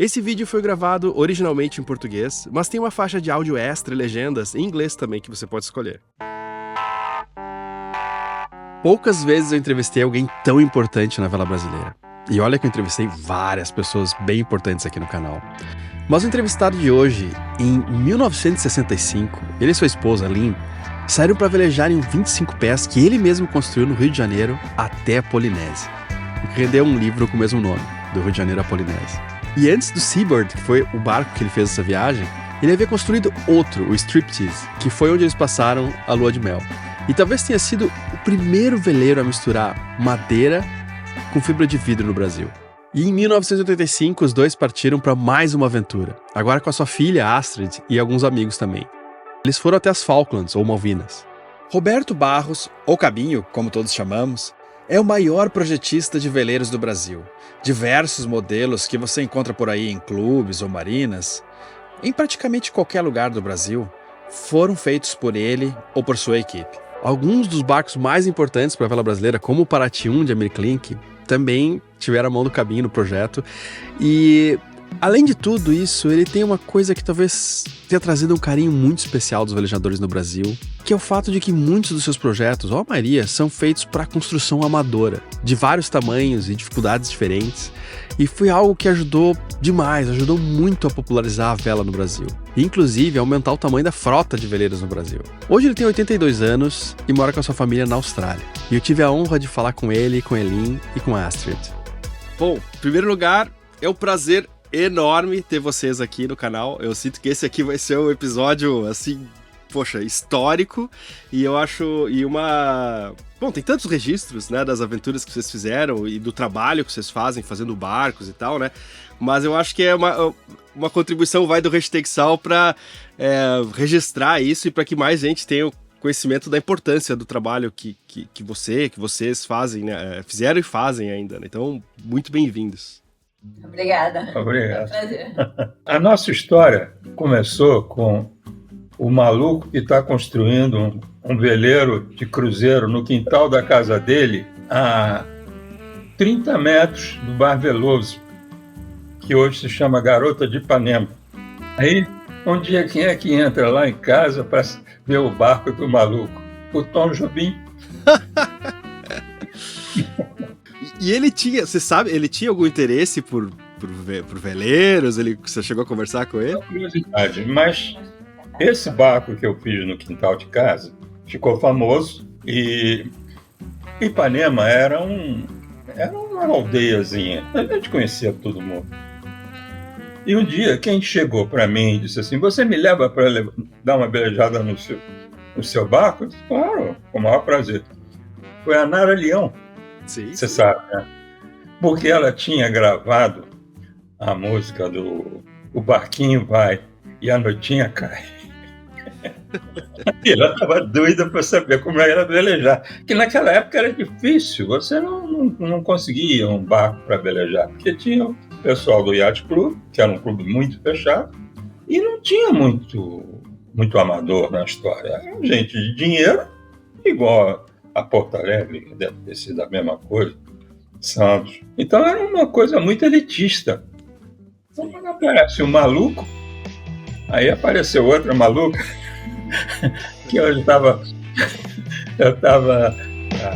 Esse vídeo foi gravado originalmente em português, mas tem uma faixa de áudio extra e legendas em inglês também que você pode escolher. Poucas vezes eu entrevistei alguém tão importante na vela brasileira. E olha que eu entrevistei várias pessoas bem importantes aqui no canal. Mas o entrevistado de hoje, em 1965, ele e sua esposa, Lynn, saíram para velejar em 25 pés que ele mesmo construiu no Rio de Janeiro até a Polinésia, o que rendeu um livro com o mesmo nome, do Rio de Janeiro à Polinésia. E antes do Seabird, que foi o barco que ele fez essa viagem, ele havia construído outro, o Striptease, que foi onde eles passaram a lua de mel. E talvez tenha sido o primeiro veleiro a misturar madeira com fibra de vidro no Brasil. E em 1985, os dois partiram para mais uma aventura, agora com a sua filha Astrid e alguns amigos também. Eles foram até as Falklands, ou Malvinas. Roberto Barros, ou Cabinho, como todos chamamos, é o maior projetista de veleiros do Brasil. Diversos modelos que você encontra por aí em clubes ou marinas, em praticamente qualquer lugar do Brasil, foram feitos por ele ou por sua equipe. Alguns dos barcos mais importantes para a vela brasileira, como o Paraty 1 de Americlink, também tiveram a mão do Cabinho no projeto. E, além de tudo isso, ele tem uma coisa que talvez tenha trazido um carinho muito especial dos velejadores no Brasil, que é o fato de que muitos dos seus projetos, ou a maioria, são feitos para construção amadora, de vários tamanhos e dificuldades diferentes. E foi algo que ajudou demais, ajudou muito a popularizar a vela no Brasil. E, inclusive, a aumentar o tamanho da frota de veleiros no Brasil. Hoje ele tem 82 anos e mora com a sua família na Austrália. E eu tive a honra de falar com ele, com Elin e com a Astrid. Bom, em primeiro lugar, é um prazer enorme ter vocês aqui no canal. Eu sinto que esse aqui vai ser um episódio, assim, poxa, histórico. E eu acho... Bom, tem tantos registros, né, das aventuras que vocês fizeram e do trabalho que vocês fazem fazendo barcos e tal, né? Mas eu acho que é uma contribuição do Hashtag-Sal para registrar isso e para que mais gente tenha o conhecimento da importância do trabalho que vocês fazem, né? Fizeram e fazem ainda, né? Então, muito bem-vindos. Obrigada. Obrigado. É um prazer. A nossa história começou com o maluco que está construindo um veleiro de cruzeiro no quintal da casa dele, a 30 metros do Bar Veloso, que hoje se chama Garota de Ipanema. Aí, um dia, quem é que entra lá em casa para ver o barco do maluco? O Tom Jobim. E ele tinha, você sabe, ele tinha algum interesse por veleiros? Você chegou a conversar com ele? É uma curiosidade, mas esse barco que eu fiz no quintal de casa ficou famoso e Ipanema era uma aldeiazinha, a gente conhecia todo mundo. E um dia, quem chegou para mim e disse assim, você me leva para dar uma beijada no seu barco? Eu disse, claro, com o maior prazer. Foi a Nara Leão, Sim. você sabe, né? Porque ela tinha gravado a música do O Barquinho Vai e a Noitinha Cai. E ela estava doida para saber como era velejar. Que naquela época era difícil, você não conseguia um barco para velejar, porque tinha o pessoal do Yacht Club, que era um clube muito fechado, e não tinha muito amador na história. Era gente de dinheiro, igual a Porto Alegre, que deve ter sido a mesma coisa, Santos. Então era uma coisa muito elitista. Então, quando aparece um maluco, aí apareceu outra maluca, que eu estava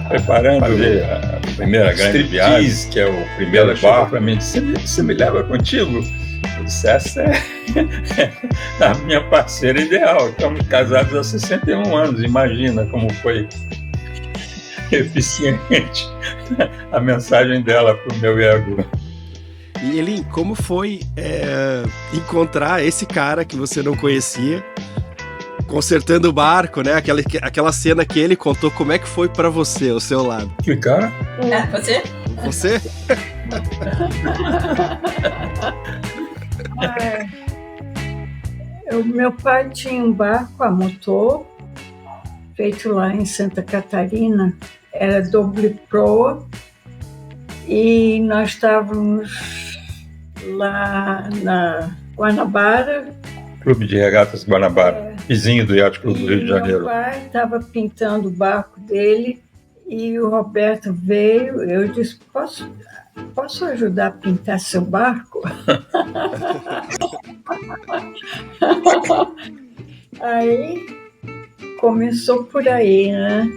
preparando a primeira grande viagem, que é o primeiro barco, para mim, você me leva contigo? Eu disse, essa é a minha parceira ideal. Estamos casados há 61 anos, imagina como foi eficiente a mensagem dela para o meu ego. E Elin, como foi encontrar esse cara que você não conhecia, consertando o barco, né? Aquela cena que ele contou, como é que foi pra você, ao seu lado? Que cara? Você? Você? Meu pai tinha um barco a motor, feito lá em Santa Catarina, era doble proa, e nós estávamos lá na Guanabara. Clube de Regatas Guanabara, vizinho do Yacht Clube do Rio de Janeiro. Meu pai estava pintando o barco dele e o Roberto veio. Eu disse, posso ajudar a pintar seu barco? Aí começou por aí, né?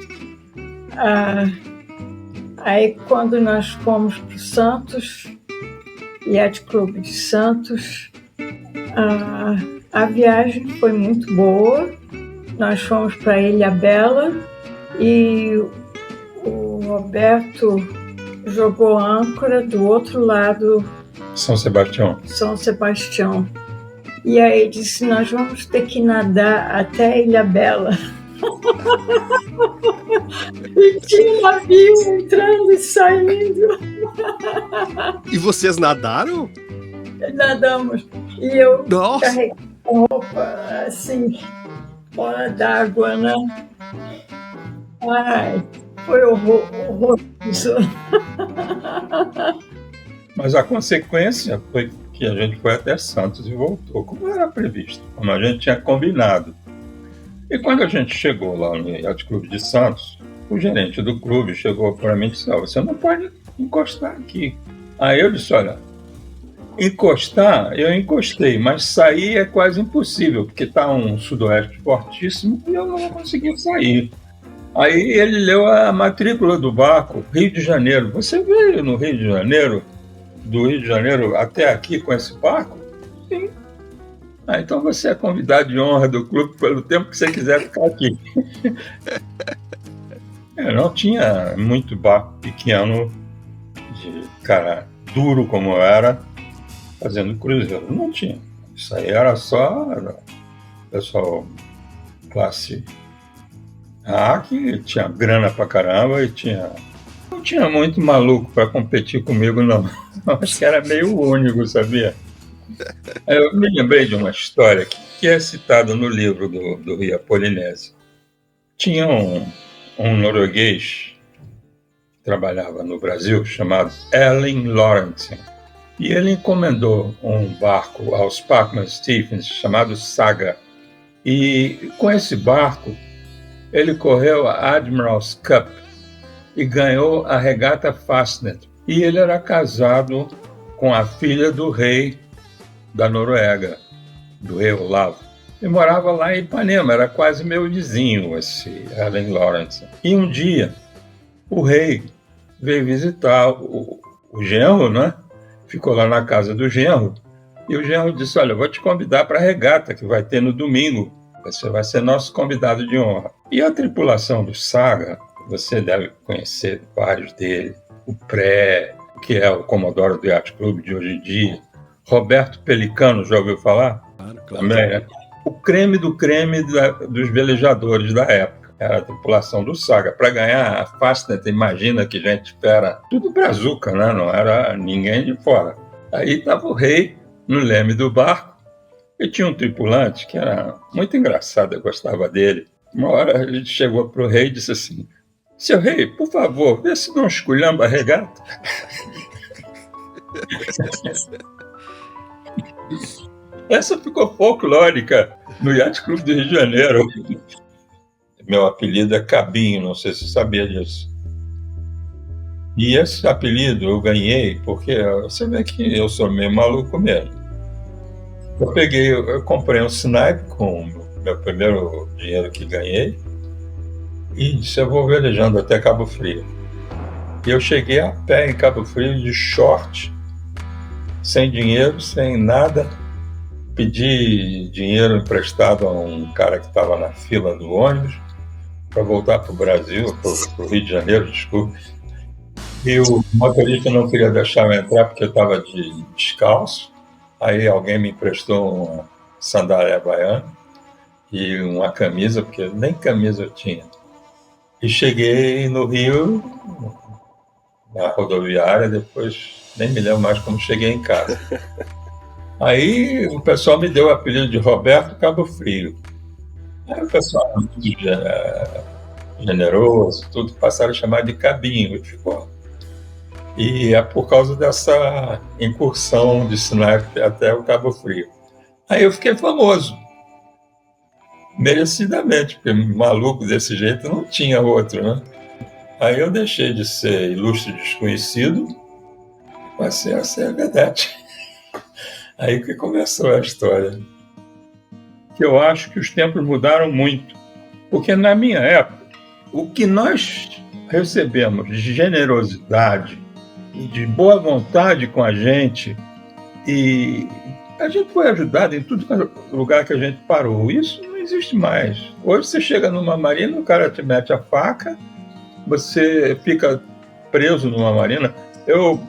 Aí quando nós fomos para o Santos, Yacht Clube de Santos, a viagem foi muito boa. Nós fomos para Ilha Bela e o Roberto jogou âncora do outro lado, São Sebastião. São Sebastião. E aí disse, nós vamos ter que nadar até Ilha Bela. E tinha um navio entrando e saindo. E vocês nadaram? Nadamos. E eu Nossa! carreguei roupa, assim, fora d'água, né? Ai, foi horroroso. Mas a consequência foi que a gente foi até Santos e voltou, como era previsto, como a gente tinha combinado. E quando a gente chegou lá no Yacht Clube de Santos, o gerente do clube chegou para mim e disse, você não pode encostar aqui. Aí eu disse, olha, encostar, eu encostei, mas sair é quase impossível, porque está um sudoeste fortíssimo e eu não vou conseguir sair. Aí ele leu a matrícula do barco, Rio de Janeiro. Você veio no Rio de Janeiro, do Rio de Janeiro até aqui com esse barco? Sim. Então você é convidado de honra do clube pelo tempo que você quiser ficar aqui. Não tinha muito barco pequeno, de cara duro como era, fazendo cruzeiro. Não tinha. Isso aí era só pessoal classe A, que tinha grana pra caramba e não tinha muito maluco para competir comigo, não. Acho que era meio único, sabia? Eu me lembrei de uma história que é citada no livro do Ria Polinésia. Tinha um norueguês que trabalhava no Brasil, chamado Erling Lorentzen, e ele encomendou um barco aos Parkman Stephens, chamado Saga. E com esse barco, ele correu a Admiral's Cup e ganhou a regata Fastnet. E ele era casado com a filha do rei da Noruega, do rei Olavo. E morava lá em Ipanema, era quase meu vizinho, esse Erling Lorentzen. E um dia, o rei veio visitar o genro, né? Ficou lá na casa do genro, e o genro disse, olha, eu vou te convidar para a regata que vai ter no domingo. Você vai ser nosso convidado de honra. E a tripulação do Saga, você deve conhecer vários dele. O Pré, que é o Comodoro do Yacht Clube de hoje em dia. Roberto Pelicano, já ouviu falar? Claro. Também é o creme do creme dos velejadores da época. Era a tripulação do Saga. Para ganhar a Fastnet, imagina que gente espera tudo brazuca, né? Não era ninguém de fora. Aí estava o rei no leme do barco e tinha um tripulante que era muito engraçado, eu gostava dele. Uma hora ele chegou para o rei e disse assim, seu rei, por favor, vê se não esculhamba a regata. Essa ficou folclórica no Yacht Clube do Rio de Janeiro. Meu apelido é Cabinho, não sei se você sabia disso. E esse apelido eu ganhei porque você vê que eu sou meio maluco mesmo. Eu comprei um snipe com o meu primeiro dinheiro que ganhei e disse, eu vou velejando até Cabo Frio. E eu cheguei a pé em Cabo Frio de short, sem dinheiro, sem nada. Pedi dinheiro emprestado a um cara que estava na fila do ônibus para voltar para o Brasil, para o Rio de Janeiro, desculpe. E o motorista não queria deixar eu entrar porque eu estava descalço. Aí alguém me emprestou uma sandália havaiana e uma camisa, porque nem camisa eu tinha. E cheguei no Rio, na rodoviária, depois nem me lembro mais como cheguei em casa. Aí o pessoal me deu o apelido de Roberto Cabo Frio. Aí o pessoal muito generoso, tudo, passaram a chamar de Cabinho, e ficou. E é por causa dessa incursão de sniper até o Cabo Frio. Aí eu fiquei famoso, merecidamente, porque maluco desse jeito não tinha outro, né? Aí eu deixei de ser ilustre desconhecido Passei a ser vedete. Aí que começou a história. Que eu acho que os tempos mudaram muito. Porque na minha época, o que nós recebemos de generosidade e de boa vontade com a gente, e a gente foi ajudado em tudo lugar que a gente parou. Isso não existe mais. Hoje você chega numa marina, o cara te mete a faca, você fica preso numa marina. Eu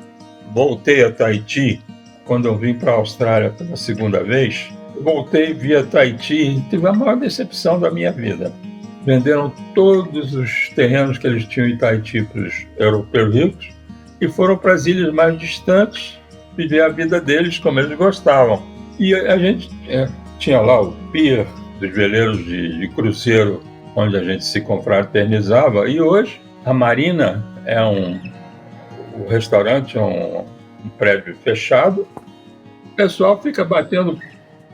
voltei a Tahiti quando eu vim para a Austrália pela segunda vez. Eu voltei via Tahiti e tive a maior decepção da minha vida. Venderam todos os terrenos que eles tinham em Tahiti para os europeus ricos e foram para as ilhas mais distantes viver a vida deles como eles gostavam. E a gente tinha lá o pier dos veleiros de cruzeiro, onde a gente se confraternizava, e hoje a marina é o restaurante é um prédio fechado. O pessoal fica batendo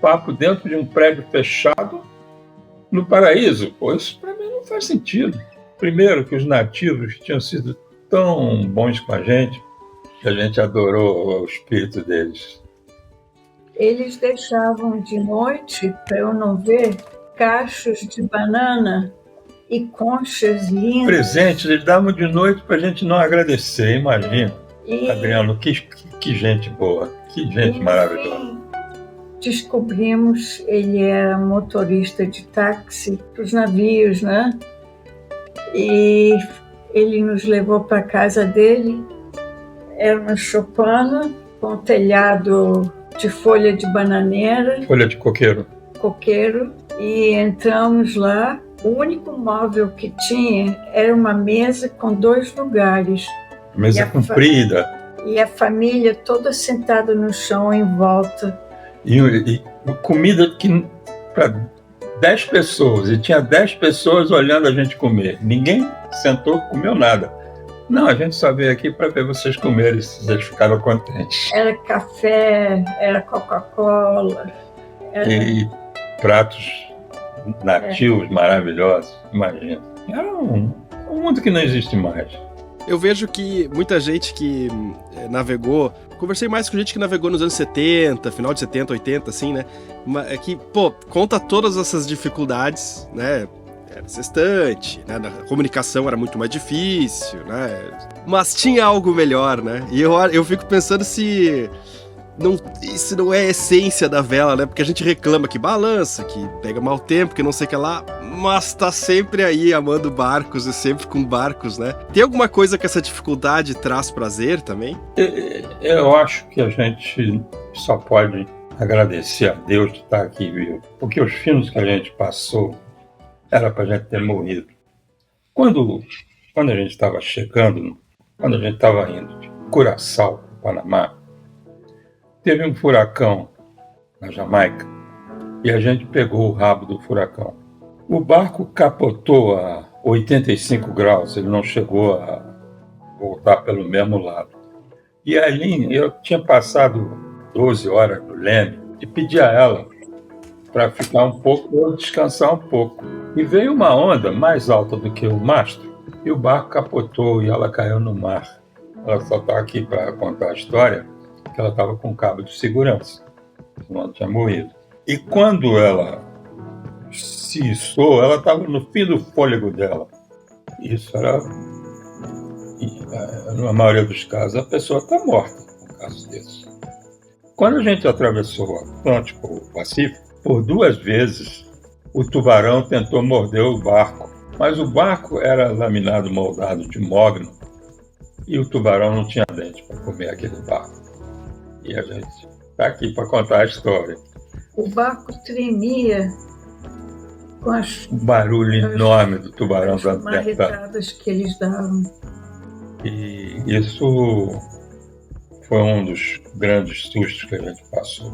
papo dentro de um prédio fechado no paraíso. Pô, isso para mim não faz sentido. Primeiro que os nativos tinham sido tão bons com a gente que a gente adorou o espírito deles. Eles deixavam de noite, para eu não ver, cachos de banana e conchas lindas. Presentes, eles davam de noite para a gente não agradecer, imagina. Adriano, que gente boa, que gente maravilhosa. Descobrimos, ele era motorista de táxi para os navios, né? E ele nos levou para a casa dele. Era uma choupana com telhado de folha de bananeira. Folha de coqueiro. E entramos lá. O único móvel que tinha era uma mesa com 2 lugares. Mesa comprida. E a família toda sentada no chão em volta. E comida para 10 pessoas. E tinha 10 pessoas olhando a gente comer. Ninguém sentou, comeu nada. Não, a gente só veio aqui para ver vocês comerem, se vocês ficaram contentes. Era café, era Coca-Cola. E pratos nativos maravilhosos, imagina. Era um mundo que não existe mais. Eu vejo que muita gente que navegou... Conversei mais com gente que navegou nos anos 70, final de 70, 80, assim, né? É que, conta todas essas dificuldades, né? Era sextante, né? A comunicação era muito mais difícil, né? Mas tinha algo melhor, né? E eu fico pensando se isso não é a essência da vela, né? Porque a gente reclama que balança, que pega mau tempo, que não sei o que lá, mas tá sempre aí amando barcos e sempre com barcos, né? Tem alguma coisa que essa dificuldade traz prazer também? Eu acho que a gente só pode agradecer a Deus de estar aqui vivo, porque os filmes que a gente passou era pra gente ter morrido. Quando a gente estava chegando, quando a gente estava indo de Curaçao, Panamá, teve um furacão na Jamaica e a gente pegou o rabo do furacão. O barco capotou a 85 graus, ele não chegou a voltar pelo mesmo lado. E ali eu tinha passado 12 horas no leme e pedi a ela para ficar um pouco, ou descansar um pouco. E veio uma onda mais alta do que o mastro e o barco capotou e ela caiu no mar. Ela só está aqui para contar a história, que ela estava com cabo de segurança, senão ela tinha morrido. E quando ela se içou, ela estava no fim do fôlego dela. Isso era, na maioria dos casos, a pessoa está morta, no caso desse. Quando a gente atravessou o Atlântico, o Pacífico, por 2 vezes o tubarão tentou morder o barco, mas o barco era laminado, moldado de mogno, e o tubarão não tinha dente para comer aquele barco. E a gente está aqui para contar a história. O barco tremia com um barulho enorme do tubarão dando marretadas que eles davam. E isso foi um dos grandes sustos que a gente passou.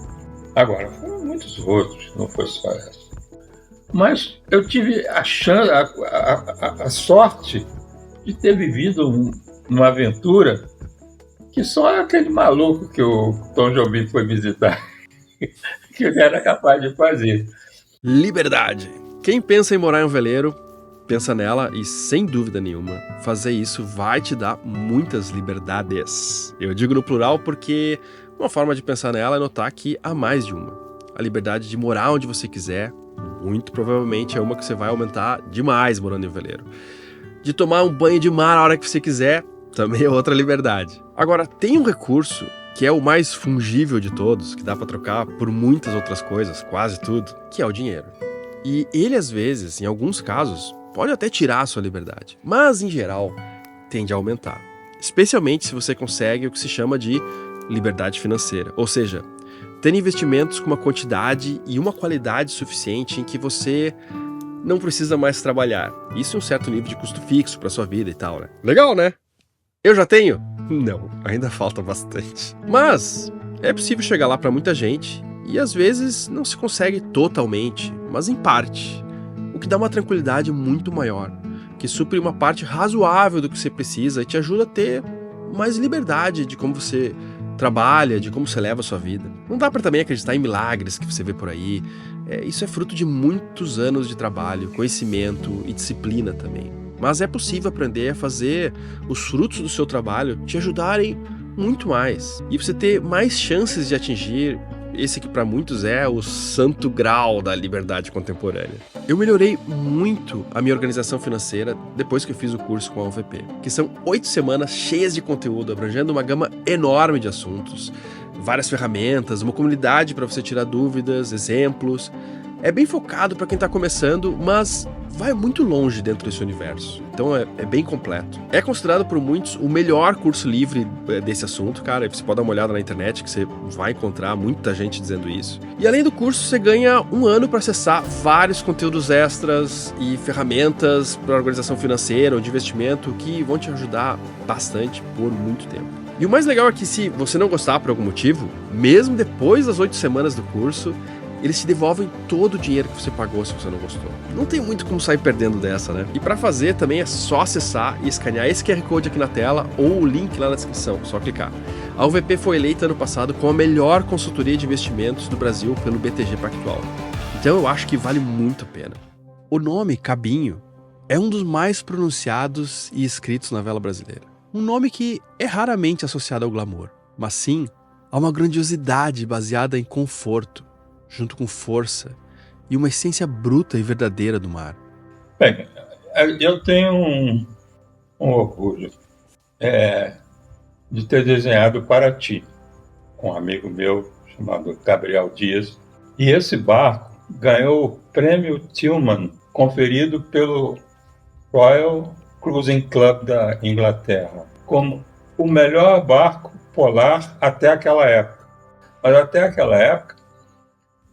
Agora, foram muitos outros, não foi só essa. Mas eu tive a sorte de ter vivido uma aventura que só aquele maluco que o Tom Jobim foi visitar que ele era capaz de fazer. Liberdade. Quem pensa em morar em um veleiro pensa nela e, sem dúvida nenhuma, fazer isso vai te dar muitas liberdades. Eu digo no plural porque uma forma de pensar nela é notar que há mais de uma. A liberdade de morar onde você quiser, muito provavelmente é uma que você vai aumentar demais morando em um veleiro. De tomar um banho de mar a hora que você quiser, também é outra liberdade. Agora, tem um recurso que é o mais fungível de todos, que dá para trocar por muitas outras coisas, quase tudo, que é o dinheiro. E ele, às vezes, em alguns casos, pode até tirar a sua liberdade, mas, em geral, tende a aumentar. Especialmente se você consegue o que se chama de liberdade financeira, ou seja, ter investimentos com uma quantidade e uma qualidade suficiente em que você não precisa mais trabalhar. Isso é um certo nível de custo fixo para sua vida e tal, né? Legal, né? Eu já tenho? Não, ainda falta bastante. Mas é possível chegar lá para muita gente e às vezes não se consegue totalmente, mas em parte, o que dá uma tranquilidade muito maior, que supre uma parte razoável do que você precisa e te ajuda a ter mais liberdade de como você trabalha, de como você leva a sua vida. Não dá para também acreditar em milagres que você vê por aí. Isso é fruto de muitos anos de trabalho, conhecimento e disciplina também. Mas é possível aprender a fazer os frutos do seu trabalho te ajudarem muito mais. E você ter mais chances de atingir esse que para muitos é o santo grau da liberdade contemporânea. Eu melhorei muito a minha organização financeira depois que eu fiz o curso com a UVP, que são 8 semanas cheias de conteúdo, abrangendo uma gama enorme de assuntos, várias ferramentas, uma comunidade para você tirar dúvidas, exemplos. É bem focado para quem está começando, mas vai muito longe dentro desse universo. Então é bem completo. É considerado por muitos o melhor curso livre desse assunto, cara. Você pode dar uma olhada na internet que você vai encontrar muita gente dizendo isso. E além do curso, você ganha 1 ano para acessar vários conteúdos extras e ferramentas para organização financeira ou de investimento que vão te ajudar bastante por muito tempo. E o mais legal é que se você não gostar por algum motivo, mesmo depois das 8 semanas do curso, eles te devolvem todo o dinheiro que você pagou se você não gostou. Não tem muito como sair perdendo dessa, né? E para fazer também é só acessar e escanear esse QR Code aqui na tela ou o link lá na descrição, só clicar. A UVP foi eleita ano passado como a melhor consultoria de investimentos do Brasil pelo BTG Pactual. Então eu acho que vale muito a pena. O nome Cabinho é um dos mais pronunciados e escritos na vela brasileira. Um nome que é raramente associado ao glamour, mas sim a uma grandiosidade baseada em conforto, junto com força e uma essência bruta e verdadeira do mar. Bem, eu tenho um orgulho de ter desenhado Paraty com um amigo meu chamado Gabriel Dias. E esse barco ganhou o prêmio Tillman, conferido pelo Royal Cruising Club da Inglaterra, como o melhor barco polar até aquela época. Mas até aquela época,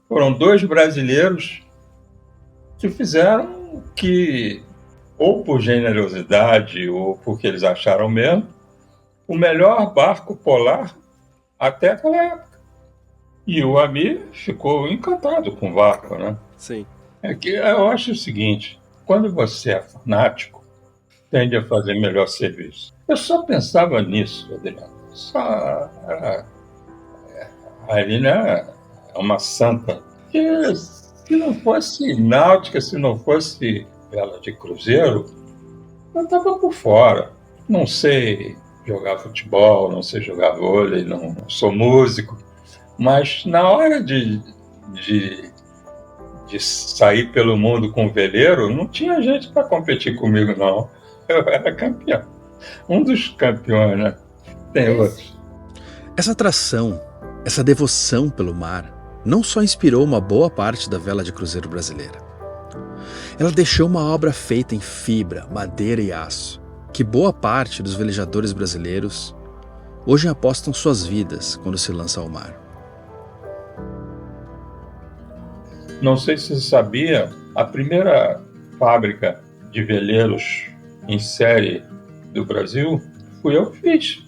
foram 2 brasileiros que fizeram que, ou por generosidade, ou porque eles acharam mesmo, o melhor barco polar até aquela época. E o Amir ficou encantado com o barco, né? Sim. É que eu acho o seguinte, quando você é fanático, tende a fazer melhor serviço. Eu só pensava nisso, Adriano. A Aline é uma santa. Que se não fosse náutica, se não fosse vela de cruzeiro, eu estava por fora. Não sei jogar futebol, não sei jogar vôlei, não sou músico. Mas na hora de sair pelo mundo com veleiro, não tinha gente para competir comigo, não. Eu era campeão. Um dos campeões, né? Tem outros. Essa atração, essa devoção pelo mar, não só inspirou uma boa parte da vela de cruzeiro brasileira. Ela deixou uma obra feita em fibra, madeira e aço, que boa parte dos velejadores brasileiros hoje apostam suas vidas quando se lançam ao mar. Não sei se você sabia, a primeira fábrica de veleiros em série do Brasil fui eu que fiz.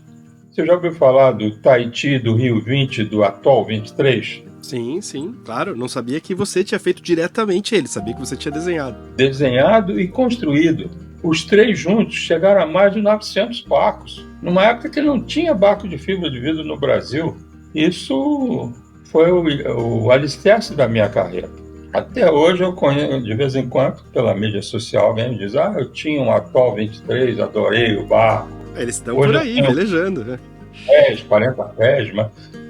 Você já ouviu falar do Tahiti, do Rio 20, do Atol 23? Sim, claro. Não sabia que você tinha feito diretamente ele, sabia que você tinha desenhado. Desenhado e construído. Os 3 juntos chegaram a mais de 900 barcos, numa época que não tinha barco de fibra de vidro no Brasil. Isso foi o alicerce da minha carreira. Até hoje eu conheço, de vez em quando, pela mídia social, alguém me diz: eu tinha um Atoll 23, adorei o barco. Eles estão Hoje por aí, velejando, né? 10, 40 pés,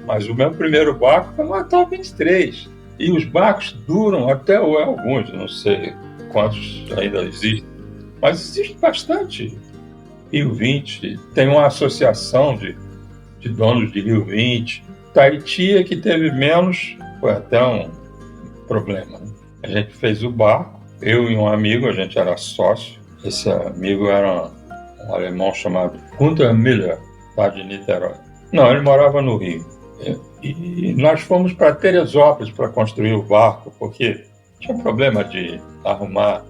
mas o meu primeiro barco foi um Atoll 23. E os barcos duram até hoje, alguns, não sei quantos ainda existem, mas existe bastante. Rio 20, tem uma associação de donos de Rio 20. Tahiti é que teve menos, foi até um problema, né? A gente fez o barco, eu e um amigo, a gente era sócio. Esse amigo era um alemão chamado Gunther Miller, lá de Niterói. Não, ele morava no Rio. E nós fomos para Teresópolis para construir o barco, porque tinha problema de arrumar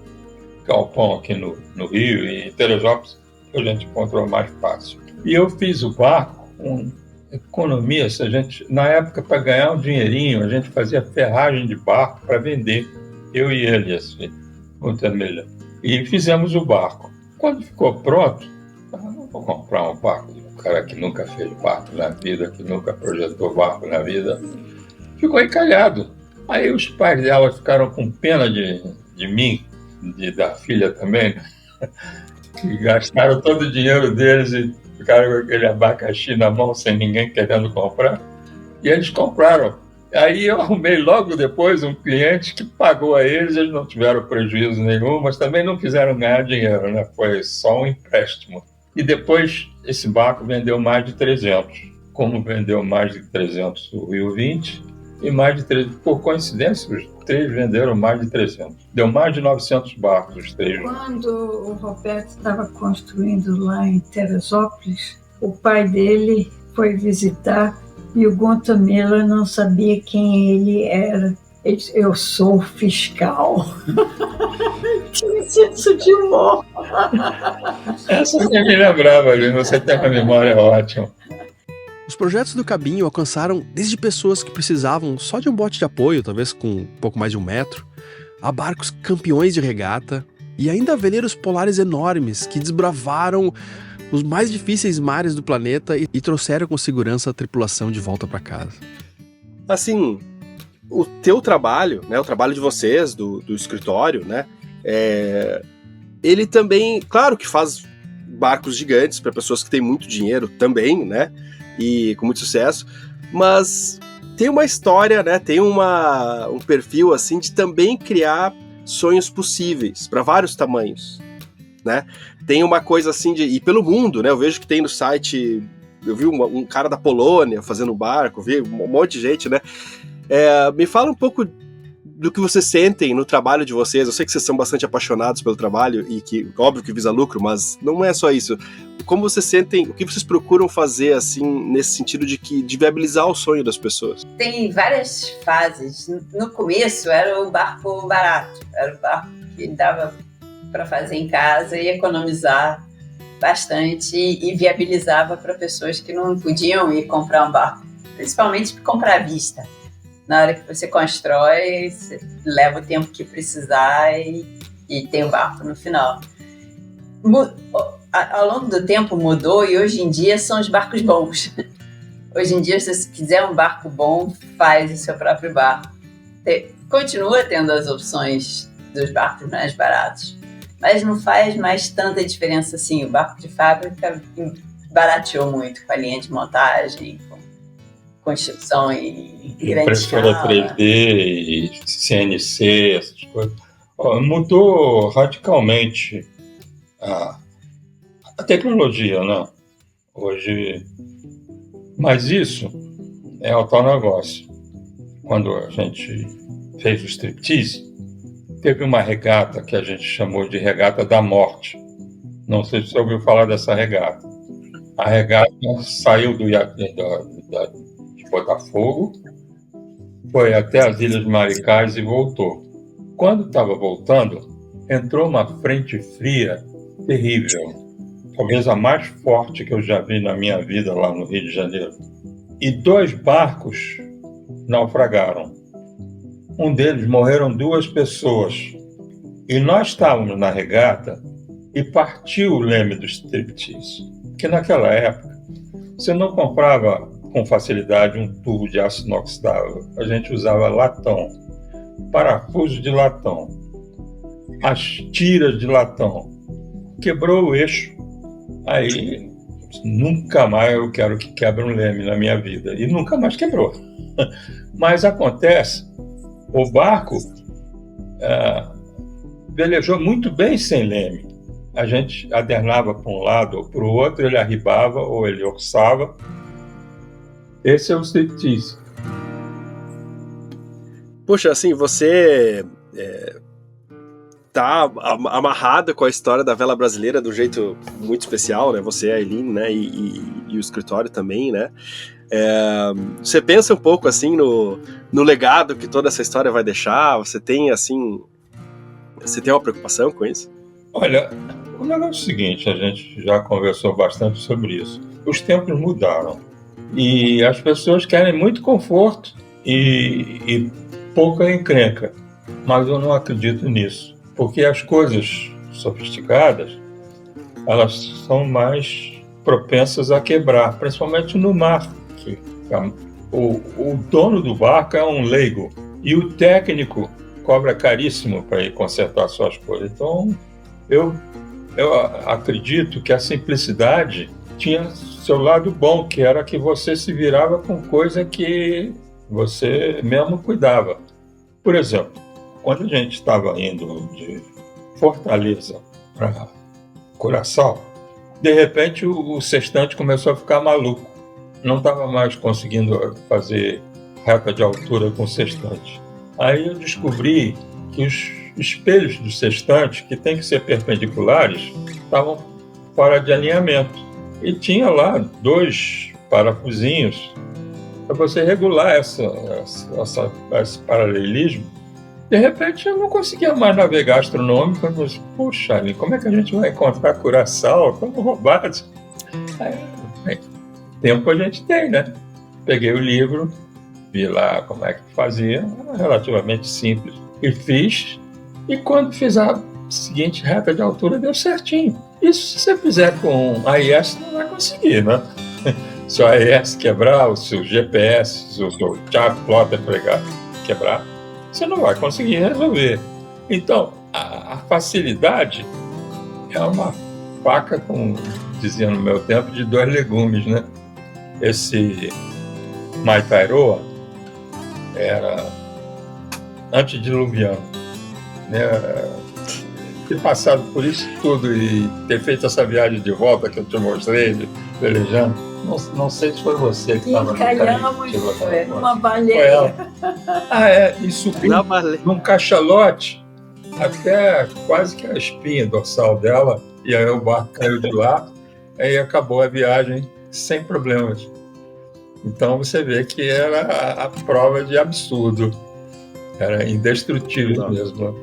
galpão aqui no Rio, e em Teresópolis a gente encontrou mais fácil. E eu fiz o barco com economia. Na época, para ganhar um dinheirinho, a gente fazia ferragem de barco para vender. Eu e ele, assim, Gunther Miller. E fizemos o barco. Quando ficou pronto, vou comprar um barco. O cara que nunca fez barco na vida, que nunca projetou barco na vida, ficou encalhado. Aí os pais dela ficaram com pena de mim, da filha também, que gastaram todo o dinheiro deles e ficaram com aquele abacaxi na mão sem ninguém querendo comprar. E eles compraram. Aí eu arrumei logo depois um cliente que pagou a eles não tiveram prejuízo nenhum, mas também não quiseram ganhar dinheiro, né? Foi só um empréstimo. E depois esse barco vendeu mais de 300. Como vendeu mais de 300 o Rio 20, e mais de 300, por coincidência, os três venderam mais de 300. Deu mais de 900 barcos, os três. Quando o Roberto estava construindo lá em Teresópolis, o pai dele foi visitar e o Gunther Miller não sabia quem ele era. Ele disse: eu sou fiscal. Tinha senso de humor. Essa eu me lembrava, você tem uma memória ótima. Os projetos do Cabinho alcançaram desde pessoas que precisavam só de um bote de apoio, talvez com um pouco mais de 1 metro, a barcos campeões de regata e ainda a veleiros polares enormes que desbravaram os mais difíceis mares do planeta e trouxeram com segurança a tripulação de volta para casa. Assim, o teu trabalho, né, o trabalho de vocês, do escritório, né, ele também, claro que faz barcos gigantes para pessoas que têm muito dinheiro também, né, e com muito sucesso, mas tem uma história, né, tem um perfil assim de também criar sonhos possíveis para vários tamanhos, né? Tem uma coisa assim e pelo mundo, né? Eu vejo que tem no site, eu vi um cara da Polônia fazendo um barco, vi um monte de gente, né? Me fala um pouco do que vocês sentem no trabalho de vocês. Eu sei que vocês são bastante apaixonados pelo trabalho e que, óbvio que visa lucro, mas não é só isso. Como vocês sentem, o que vocês procuram fazer, assim, nesse sentido de viabilizar o sonho das pessoas? Tem várias fases. No começo era o barco barato, era o barco que dava para fazer em casa e economizar bastante e viabilizava para pessoas que não podiam ir comprar um barco, principalmente comprar à vista. Na hora que você constrói, você leva o tempo que precisar e tem o barco no final. Ao longo do tempo mudou e hoje em dia são os barcos bons. Hoje em dia, se você quiser um barco bom, faz o seu próprio barco. Continua tendo as opções dos barcos mais baratos, mas não faz mais tanta diferença assim. O barco de fábrica barateou muito com a linha de montagem, com construção em grande impressora escala. 3D e CNC, essas coisas. Mudou radicalmente a tecnologia, né? Hoje, mas isso é o tal negócio. Quando a gente fez o striptease, teve uma regata que a gente chamou de Regata da Morte. Não sei se você ouviu falar dessa regata. A regata saiu de Botafogo, foi até as Ilhas Maricás e voltou. Quando estava voltando, entrou uma frente fria terrível, talvez a mais forte que eu já vi na minha vida lá no Rio de Janeiro. E 2 barcos naufragaram. Um deles morreram 2 pessoas. E nós estávamos na regata e partiu o leme do striptease. Porque naquela época, você não comprava com facilidade um tubo de aço inoxidável. A gente usava latão. parafuso de latão, as tiras de latão, quebrou o eixo. Aí, nunca mais eu quero que quebre um leme na minha vida. E nunca mais quebrou. Mas acontece, o barco velejou muito bem sem leme. A gente adernava para um lado ou para o outro, ele arribava ou ele orçava. Esse é o striptease. Poxa, assim, você tá amarrada com a história da vela brasileira de um jeito muito especial, né? Você, a Aileen, né? E o escritório também, né? Você pensa um pouco, assim, no legado que toda essa história vai deixar? Você tem, assim... Você tem uma preocupação com isso? Olha, o negócio é o seguinte, a gente já conversou bastante sobre isso. Os tempos mudaram e as pessoas querem muito conforto e pouca encrenca, mas eu não acredito nisso, porque as coisas sofisticadas, elas são mais propensas a quebrar, principalmente no mar. Que o dono do barco é um leigo e o técnico cobra caríssimo para ir consertar suas coisas. Então, eu acredito que a simplicidade tinha seu lado bom, que era que você se virava com coisa que você mesmo cuidava. Por exemplo, quando a gente estava indo de Fortaleza para Curaçao, de repente o sextante começou a ficar maluco. Não estava mais conseguindo fazer reta de altura com o sextante. Aí eu descobri que os espelhos do sextante, que tem que ser perpendiculares, estavam fora de alinhamento. E tinha lá 2 parafusinhos para você regular esse paralelismo. De repente eu não conseguia mais navegar astronômico. Eu disse, puxa, ali, como é que a gente vai encontrar Curaçao? Estamos roubados. Aí, tempo a gente tem, né? Peguei o livro, vi lá como é que fazia, relativamente simples, e fiz. E quando fiz a seguinte reta de altura, deu certinho. Isso, se você fizer com AIS, não vai conseguir, né? Se o AIS quebrar, se o GPS, se o seu chart plotter quebrar, você não vai conseguir resolver. Então, a facilidade é uma faca, como dizia no meu tempo, de 2 legumes, né? Esse Maitairoa era antediluviano, né? Ter passado por isso tudo e ter feito essa viagem de volta que eu te mostrei, velejando, não sei se foi você que estava no caminho. Uma baleia. E subiu num cachalote até quase que a espinha dorsal dela, e aí o barco caiu de lá, aí acabou a viagem sem problemas. Então você vê que era a prova de absurdo. Era indestrutível mesmo.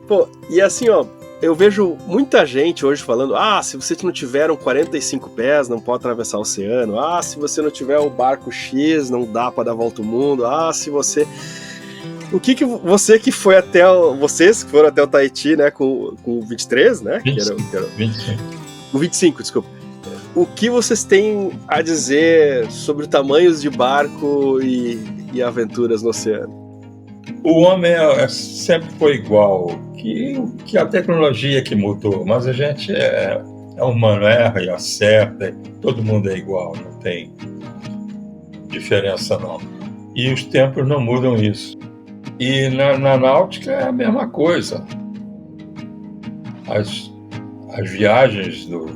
Pô, e assim, ó, eu vejo muita gente hoje falando, se você não tiver um 45 pés, não pode atravessar o oceano. Se você não tiver um barco X, não dá para dar a volta ao mundo. Se você... O que você que foi até vocês que foram até o Tahiti, né, com o 23, né? 25. Que era... O 25, desculpa. O que vocês têm a dizer sobre tamanhos de barco e aventuras no oceano? O homem sempre foi igual, que a tecnologia que mudou, mas a gente é humano, erra e acerta, todo mundo é igual, não tem diferença não. E os tempos não mudam isso. E na náutica é a mesma coisa. As viagens dos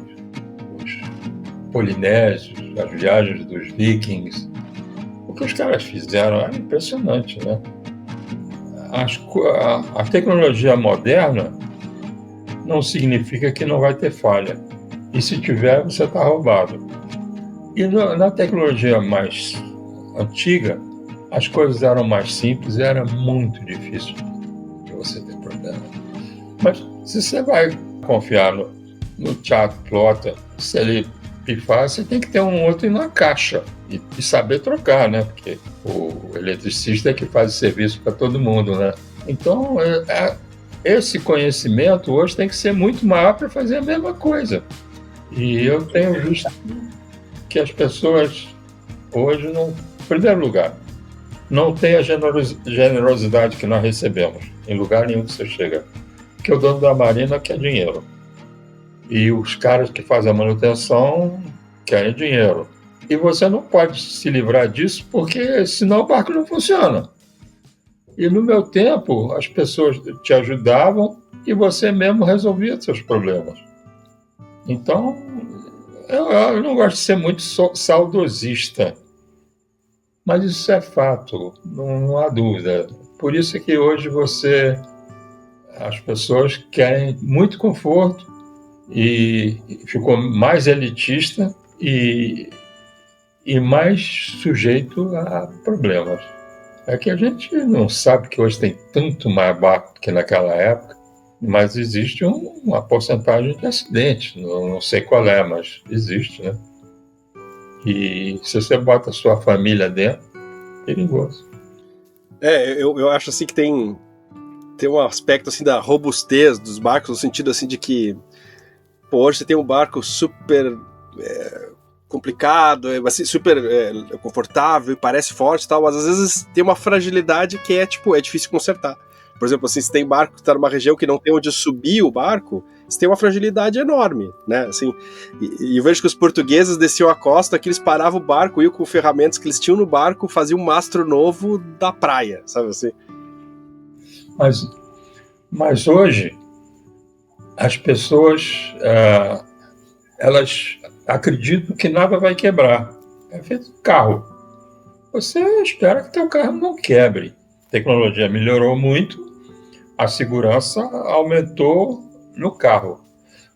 polinésios, as viagens dos vikings, o que os caras fizeram é impressionante, né? A tecnologia moderna não significa que não vai ter falha. E se tiver, você está roubado. E na tecnologia mais antiga, as coisas eram mais simples e era muito difícil de você ter problema. Mas se você vai confiar no chart plotter, se ele pifar, você tem que ter um outro na caixa e saber trocar, né? Porque o eletricista é que faz o serviço para todo mundo, né? Então, esse conhecimento hoje tem que ser muito maior para fazer a mesma coisa. E eu tenho visto que as pessoas hoje, em primeiro lugar, não tem a generosidade que nós recebemos em lugar nenhum que você chega. Porque o dono da marina quer dinheiro. E os caras que fazem a manutenção querem dinheiro. E você não pode se livrar disso, porque senão o barco não funciona. E no meu tempo, as pessoas te ajudavam e você mesmo resolvia seus problemas. Então, eu não gosto de ser muito saudosista, mas isso é fato, não há dúvida. Por isso é que hoje as pessoas querem muito conforto e ficou mais elitista e mais sujeito a problemas. É que a gente não sabe que hoje tem tanto mais barco que naquela época, mas existe uma porcentagem de acidentes, não sei qual é, mas existe, né? E se você bota a sua família dentro, é perigoso. Eu acho assim que tem um aspecto assim da robustez dos barcos, no sentido assim de que hoje você tem um barco super complicado, assim, super confortável e parece forte e tal, mas às vezes tem uma fragilidade que é difícil consertar. Por exemplo, assim, se tem barco que está numa região que não tem onde subir o barco, você tem uma fragilidade enorme, né? Assim, e eu vejo que os portugueses desciam a costa, que eles paravam o barco, iam com ferramentas que eles tinham no barco, faziam um mastro novo da praia, sabe assim? Mas hoje, as pessoas, elas acreditam que nada vai quebrar. É feito carro. Você espera que teu carro não quebre. A tecnologia melhorou muito, a segurança aumentou no carro.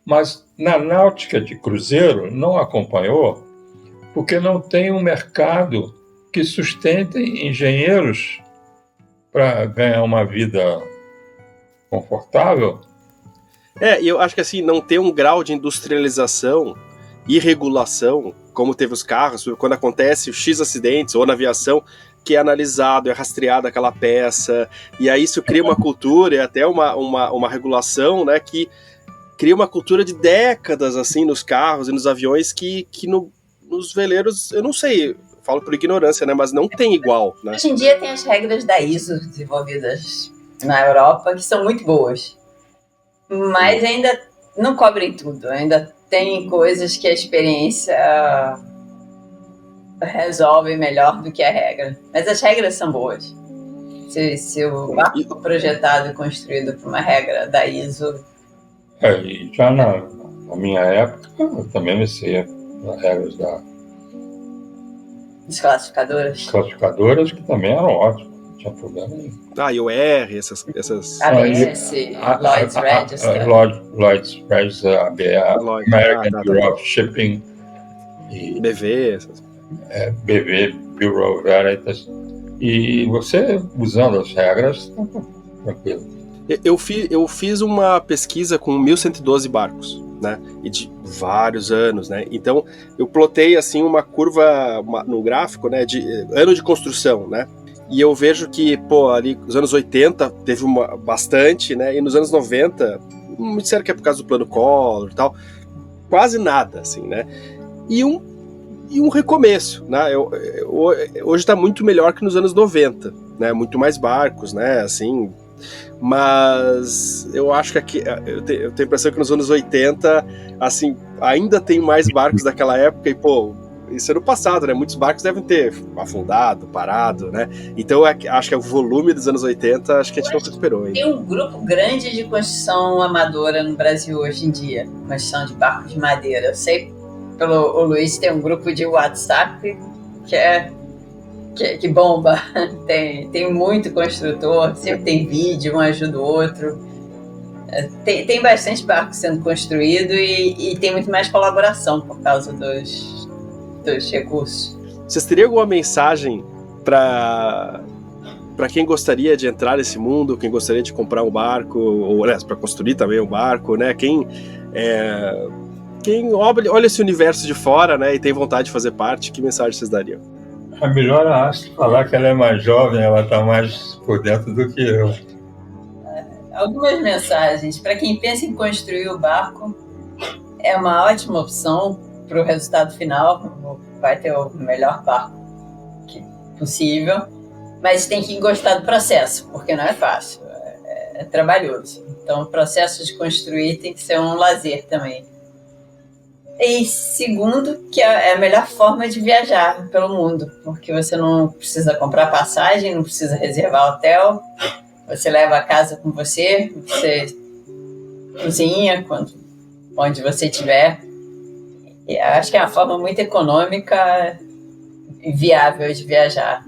Mas na náutica de cruzeiro não acompanhou, porque não tem um mercado que sustente engenheiros para ganhar uma vida confortável. E eu acho que assim, não ter um grau de industrialização e regulação, como teve os carros, quando acontece X acidentes, ou na aviação, que é analisado, é rastreada aquela peça, e aí isso cria uma cultura e até uma regulação, né, que cria uma cultura de décadas, assim, nos carros e nos aviões que nos veleiros, eu não sei, falo por ignorância, né, mas não tem igual, né? Hoje em dia tem as regras da ISO desenvolvidas na Europa, que são muito boas, mas ainda não cobrem tudo, ainda tem coisas que a experiência resolve melhor do que a regra. Mas as regras são boas. Se o barco for projetado e construído por uma regra da ISO... E já na minha época, eu também mexia as regras das classificadoras. Classificadoras, que também eram ótimas, não tinha problema nenhum. E o R, essas... ABS, Lloyd's Register. Lloyd's Register, ABS, American Bureau of Shipping. E BV. BV, Bureau of Veritas. E você, usando as regras, tranquilo. Eu fiz uma pesquisa com 1.112 barcos, né? E de vários anos, né? Então, eu plotei, assim, uma curva no gráfico, né? De ano de construção, né? E eu vejo que, ali, nos anos 80 teve bastante, né? E nos anos 90, me disseram que é por causa do plano Collor e tal, quase nada, assim, né? E um recomeço, né? Hoje está muito melhor que nos anos 90, né? Muito mais barcos, né? Assim, mas eu acho que aqui, eu tenho a impressão que nos anos 80, assim, ainda tem mais barcos daquela época e, isso é no passado, né? Muitos barcos devem ter afundado, parado, né? Então, acho que o volume dos anos 80, acho que a gente não recuperou ainda. Tem um grupo grande de construção amadora no Brasil hoje em dia, construção de barcos de madeira. Eu sei, o Luiz tem um grupo de WhatsApp que bomba. Tem muito construtor, sempre tem vídeo, um ajuda o outro. Tem bastante barco sendo construído e tem muito mais colaboração por causa dos recursos. Vocês teriam alguma mensagem para quem gostaria de entrar nesse mundo, quem gostaria de comprar um barco, ou para construir também um barco, né? Quem olha esse universo de fora, né, e tem vontade de fazer parte, que mensagem vocês dariam? É melhor a Astrid falar que ela é mais jovem, ela está mais por dentro do que eu. Algumas mensagens. Para quem pensa em construir o barco, é uma ótima opção para o resultado final. Vai ter o melhor barco possível, Mas tem que gostar do processo, porque não é fácil, é trabalhoso. Então, o processo de construir tem que ser um lazer também. E segundo, que é a melhor forma de viajar pelo mundo, porque você não precisa comprar passagem, não precisa reservar hotel, você leva a casa com você cozinha onde você estiver. E acho que é uma forma muito econômica e viável de viajar.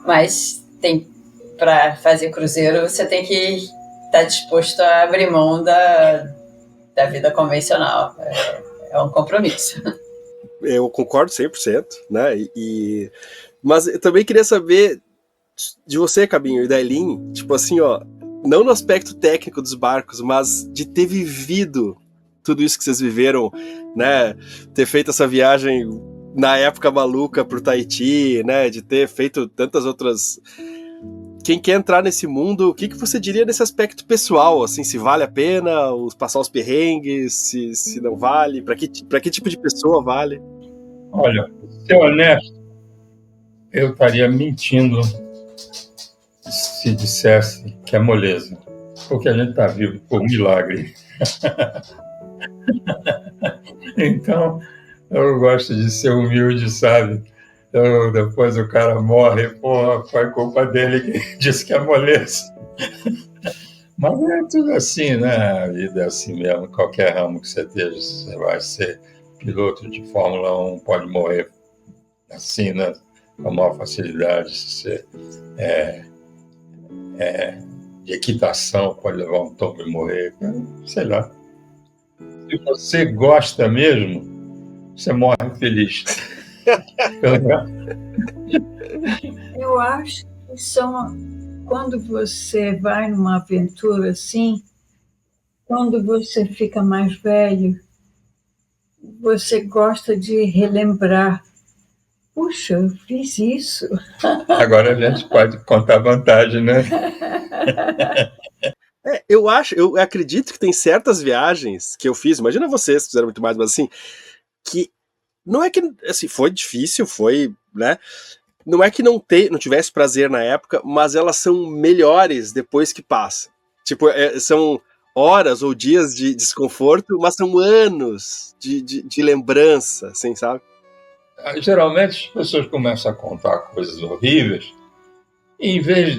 Mas para fazer cruzeiro, você tem que estar disposto a abrir mão da vida convencional. É um compromisso. Eu concordo 100%, né? Mas eu também queria saber de você, Cabinho, e da Eileen, tipo assim, ó, não no aspecto técnico dos barcos, mas de ter vivido tudo isso que vocês viveram, né? Ter feito essa viagem na época maluca pro Tahiti, né? De ter feito tantas outras... Quem quer entrar nesse mundo, o que você diria nesse aspecto pessoal, assim, se vale a pena passar os perrengues, se não vale, para que tipo de pessoa vale? Olha, ser honesto, eu estaria mentindo se dissesse que é moleza, porque a gente está vivo por milagre. Então, eu gosto de ser humilde, sabe? Depois o cara morre, foi culpa dele que disse que é moleza. Mas é tudo assim, né? A vida é assim mesmo. Qualquer ramo que você esteja, você vai ser piloto de Fórmula 1, pode morrer assim, né? Com a maior facilidade. Se você de equitação, pode levar um tombo e morrer. Sei lá. Se você gosta mesmo, você morre feliz. Eu acho que quando você vai numa aventura assim, quando você fica mais velho, você gosta de relembrar. Puxa, eu fiz isso. Agora a gente pode contar vantagem, né? Eu acredito que tem certas viagens que eu fiz, imagina vocês que fizeram muito mais, mas assim, que não é que, assim, foi difícil, né? Não é que não tivesse prazer na época, mas elas são melhores depois que passa. Tipo, são horas ou dias de desconforto, mas são anos de lembrança, assim, sabe? Geralmente as pessoas começam a contar coisas horríveis e, em vez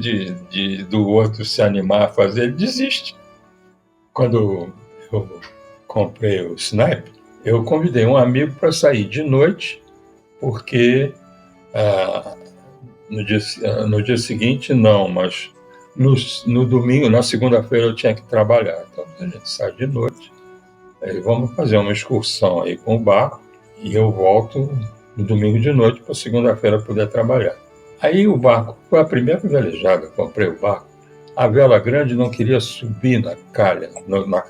do outro se animar a fazer, ele desiste. Quando eu comprei o Snipe, eu convidei um amigo para sair de noite, porque no dia seguinte não, mas no domingo, na segunda-feira eu tinha que trabalhar. Então a gente sai de noite, aí vamos fazer uma excursão aí com o barco e eu volto no domingo de noite para segunda-feira poder trabalhar. Aí o barco, foi a primeira velejada, eu comprei o barco, a vela grande não queria subir na calha. Na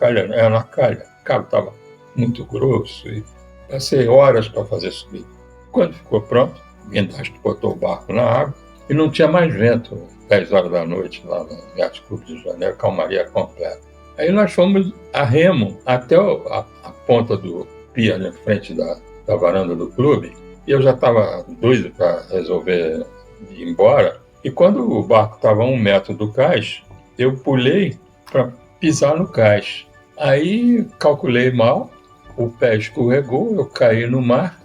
calha. O cabo estava muito grosso e passei horas para fazer subir. Quando ficou pronto, o guindaste botou o barco na água e não tinha mais vento, 10 horas da noite, lá no Yacht Clube de Janeiro, calmaria completa. Aí nós fomos a remo até a ponta do pier, na frente da varanda do clube, e eu já estava doido para resolver ir embora. E quando o barco estava a 1 metro do cais, eu pulei para pisar no cais. Aí calculei mal, o pé escorregou, eu caí no mar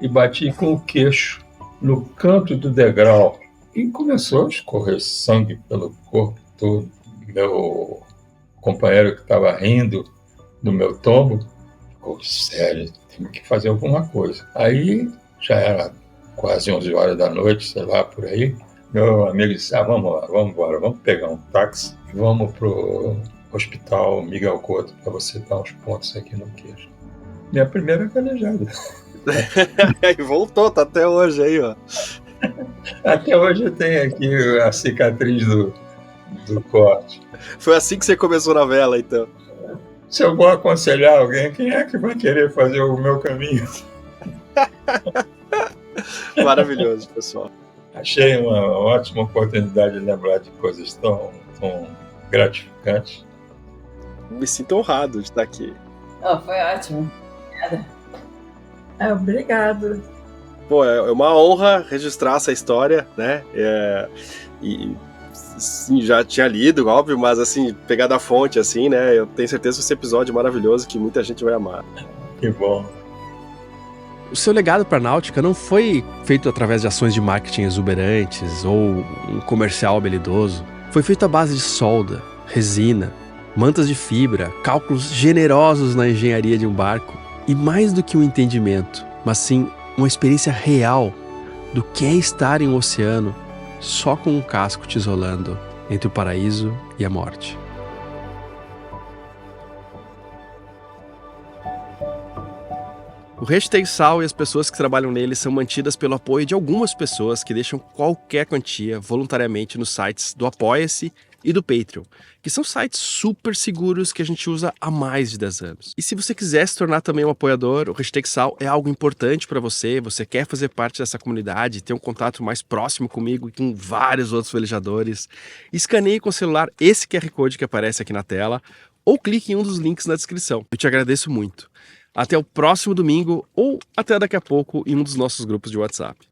e bati com o queixo no canto do degrau. E começou a escorrer sangue pelo corpo todo. Meu companheiro que estava rindo do meu tombo ficou sério, tem que fazer alguma coisa. Aí já era quase 11 horas da noite, sei lá, por aí. Meu amigo disse, vamos lá, vamos embora, vamos pegar um táxi e vamos pro Hospital Miguel Couto para você dar uns pontos aqui no queixo. Minha primeira velejada. E voltou, tá até hoje aí, ó. Até hoje eu tenho aqui a cicatriz do corte. Foi assim que você começou na vela, então. Se eu vou aconselhar alguém, quem é que vai querer fazer o meu caminho? Maravilhoso, pessoal. Achei uma ótima oportunidade de lembrar de coisas tão gratificantes. Me sinto honrado de estar aqui. Foi ótimo. Obrigada. Obrigado. pô, é uma honra registrar essa história, né? Sim, já tinha lido, óbvio, mas assim, pegar da fonte, assim, né? Eu tenho certeza que esse episódio é maravilhoso, que muita gente vai amar. Que bom. O seu legado para a náutica não foi feito através de ações de marketing exuberantes ou um comercial habilidoso. Foi feito à base de solda, resina, mantas de fibra, cálculos generosos na engenharia de um barco e mais do que um entendimento, mas sim uma experiência real do que é estar em um oceano só com um casco te isolando entre o paraíso e a morte. O Hashtag Sal e as pessoas que trabalham nele são mantidas pelo apoio de algumas pessoas que deixam qualquer quantia voluntariamente nos sites do Apoia-se e do Patreon, que são sites super seguros que a gente usa há mais de 10 anos. E se você quiser se tornar também um apoiador, o Hashtag Sal é algo importante para você quer fazer parte dessa comunidade, ter um contato mais próximo comigo e com vários outros velejadores, escaneie com o celular esse QR Code que aparece aqui na tela ou clique em um dos links na descrição. Eu te agradeço muito. Até o próximo domingo ou até daqui a pouco em um dos nossos grupos de WhatsApp.